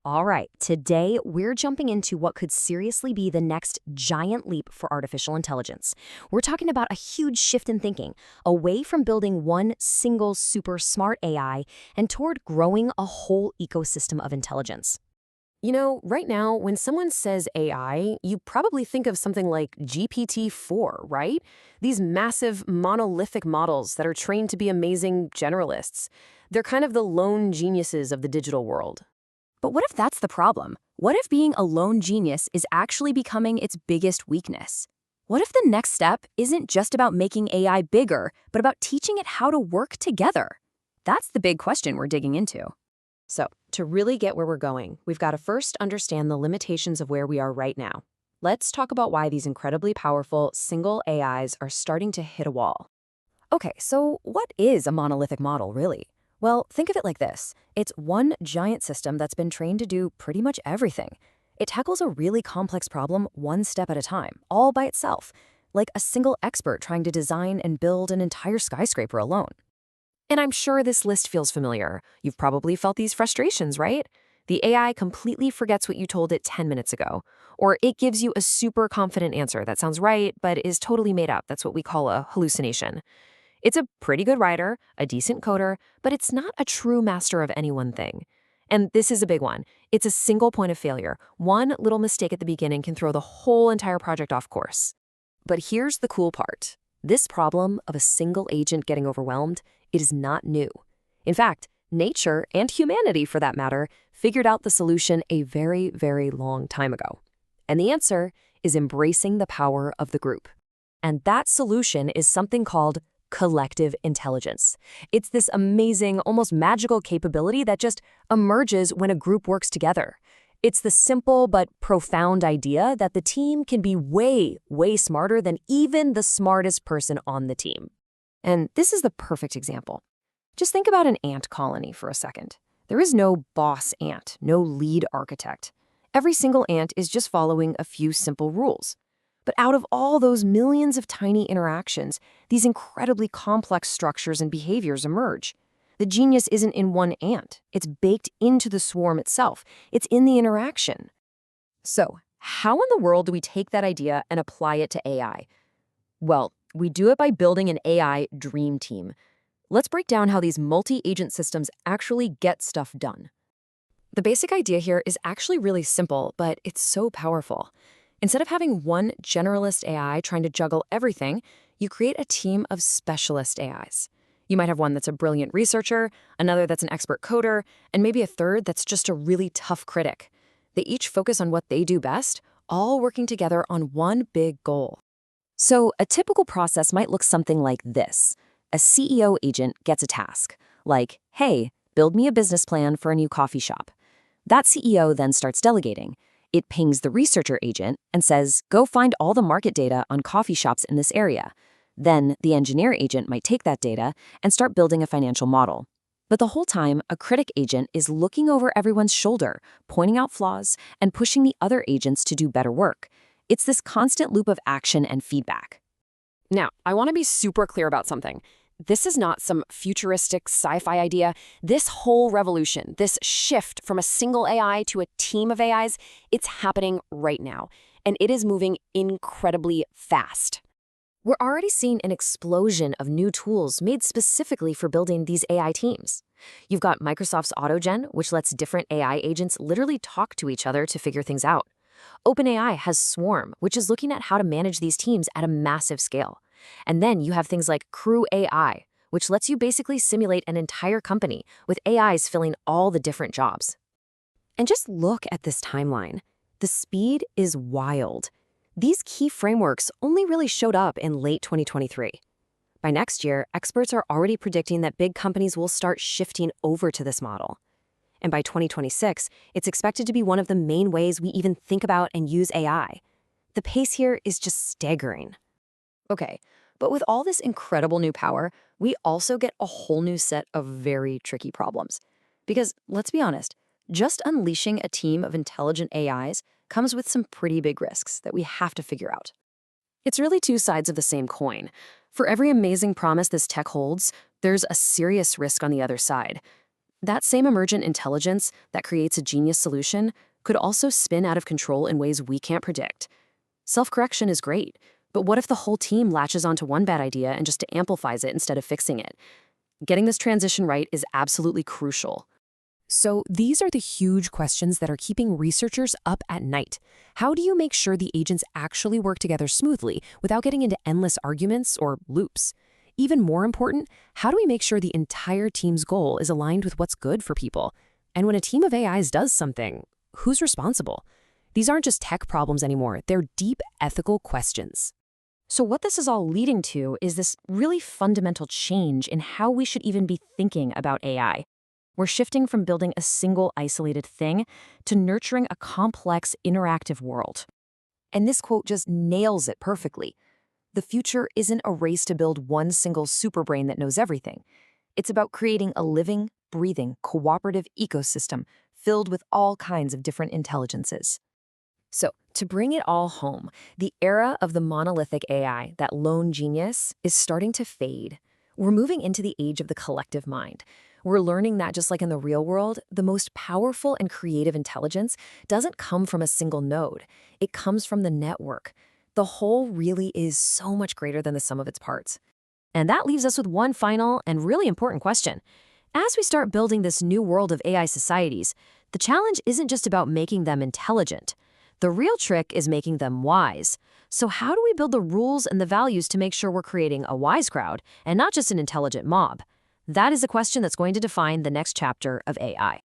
All right, today we're jumping into what could seriously be the next giant leap for artificial intelligence. We're talking about a huge shift in thinking, away from building one single super smart AI and toward growing a whole ecosystem of intelligence. Right now, when someone says AI, you probably think of something like GPT-4, right? These massive monolithic models that are trained to be amazing generalists. They're kind of the lone geniuses of the digital world. But what if that's the problem? What if being a lone genius is actually becoming its biggest weakness? What if the next step isn't just about making AI bigger, but about teaching it how to work together? That's the big question we're digging into. So, to really get where we're going, we've got to first understand the limitations of where we are right now. Let's talk about why these incredibly powerful single AIs are starting to hit a wall. Okay, so what is a monolithic model, really? Well, think of it like this. It's one giant system that's been trained to do pretty much everything. It tackles a really complex problem one step at a time, all by itself, like a single expert trying to design and build an entire skyscraper alone. And I'm sure this list feels familiar. You've probably felt these frustrations, right? The AI completely forgets what you told it 10 minutes ago. Or it gives you a super confident answer that sounds right, but is totally made up. That's what we call a hallucination. It's a pretty good writer, a decent coder, but it's not a true master of any one thing. And this is a big one. It's a single point of failure. One little mistake at the beginning can throw the whole entire project off course. But here's the cool part. This problem of a single agent getting overwhelmed, it is not new. In fact, nature, and humanity for that matter, figured out the solution a very, very long time ago. And the answer is embracing the power of the group. And that solution is something called collective intelligence. It's this amazing, almost magical capability that just emerges when a group works together. It's the simple but profound idea that the team can be way, way smarter than even the smartest person on the team. And this is the perfect example. Just think about an ant colony for a second. There is no boss ant, no lead architect. Every single ant is just following a few simple rules. But out of all those millions of tiny interactions, these incredibly complex structures and behaviors emerge. The genius isn't in one ant. It's baked into the swarm itself. It's in the interaction. So, how in the world do we take that idea and apply it to AI? Well, we do it by building an AI dream team. Let's break down how these multi-agent systems actually get stuff done. The basic idea here is actually really simple, but it's so powerful. Instead of having one generalist AI trying to juggle everything, you create a team of specialist AIs. You might have one that's a brilliant researcher, another that's an expert coder, and maybe a third that's just a really tough critic. They each focus on what they do best, all working together on one big goal. So a typical process might look something like this. A CEO agent gets a task, like, hey, build me a business plan for a new coffee shop. That CEO then starts delegating. It pings the researcher agent and says, go find all the market data on coffee shops in this area. Then the engineer agent might take that data and start building a financial model. But the whole time, a critic agent is looking over everyone's shoulder, pointing out flaws, and pushing the other agents to do better work. It's this constant loop of action and feedback. Now, I want to be super clear about something. This is not some futuristic sci-fi idea. This whole revolution, this shift from a single AI to a team of AIs, it's happening right now. And it is moving incredibly fast. We're already seeing an explosion of new tools made specifically for building these AI teams. You've got Microsoft's AutoGen, which lets different AI agents literally talk to each other to figure things out. OpenAI has Swarm, which is looking at how to manage these teams at a massive scale. And then you have things like Crew AI, which lets you basically simulate an entire company with AIs filling all the different jobs. And just look at this timeline. The speed is wild. These key frameworks only really showed up in late 2023. By next year, experts are already predicting that big companies will start shifting over to this model. And by 2026, it's expected to be one of the main ways we even think about and use AI. The pace here is just staggering. Okay, but with all this incredible new power, we also get a whole new set of very tricky problems. Because, let's be honest, just unleashing a team of intelligent AIs comes with some pretty big risks that we have to figure out. It's really two sides of the same coin. For every amazing promise this tech holds, there's a serious risk on the other side. That same emergent intelligence that creates a genius solution could also spin out of control in ways we can't predict. Self-correction is great, but what if the whole team latches onto one bad idea and just amplifies it instead of fixing it? Getting this transition right is absolutely crucial. So these are the huge questions that are keeping researchers up at night. How do you make sure the agents actually work together smoothly without getting into endless arguments or loops? Even more important, how do we make sure the entire team's goal is aligned with what's good for people? And when a team of AIs does something, who's responsible? These aren't just tech problems anymore, they're deep ethical questions. So what this is all leading to is this really fundamental change in how we should even be thinking about AI. We're shifting from building a single isolated thing to nurturing a complex, interactive world. And this quote just nails it perfectly. The future isn't a race to build one single superbrain that knows everything. It's about creating a living, breathing, cooperative ecosystem filled with all kinds of different intelligences. So, to bring it all home, the era of the monolithic AI, that lone genius, is starting to fade. We're moving into the age of the collective mind. We're learning that just like in the real world, the most powerful and creative intelligence doesn't come from a single node. It comes from the network. The whole really is so much greater than the sum of its parts. And that leaves us with one final and really important question. As we start building this new world of AI societies, the challenge isn't just about making them intelligent. The real trick is making them wise. So how do we build the rules and the values to make sure we're creating a wise crowd and not just an intelligent mob? That is a question that's going to define the next chapter of AI.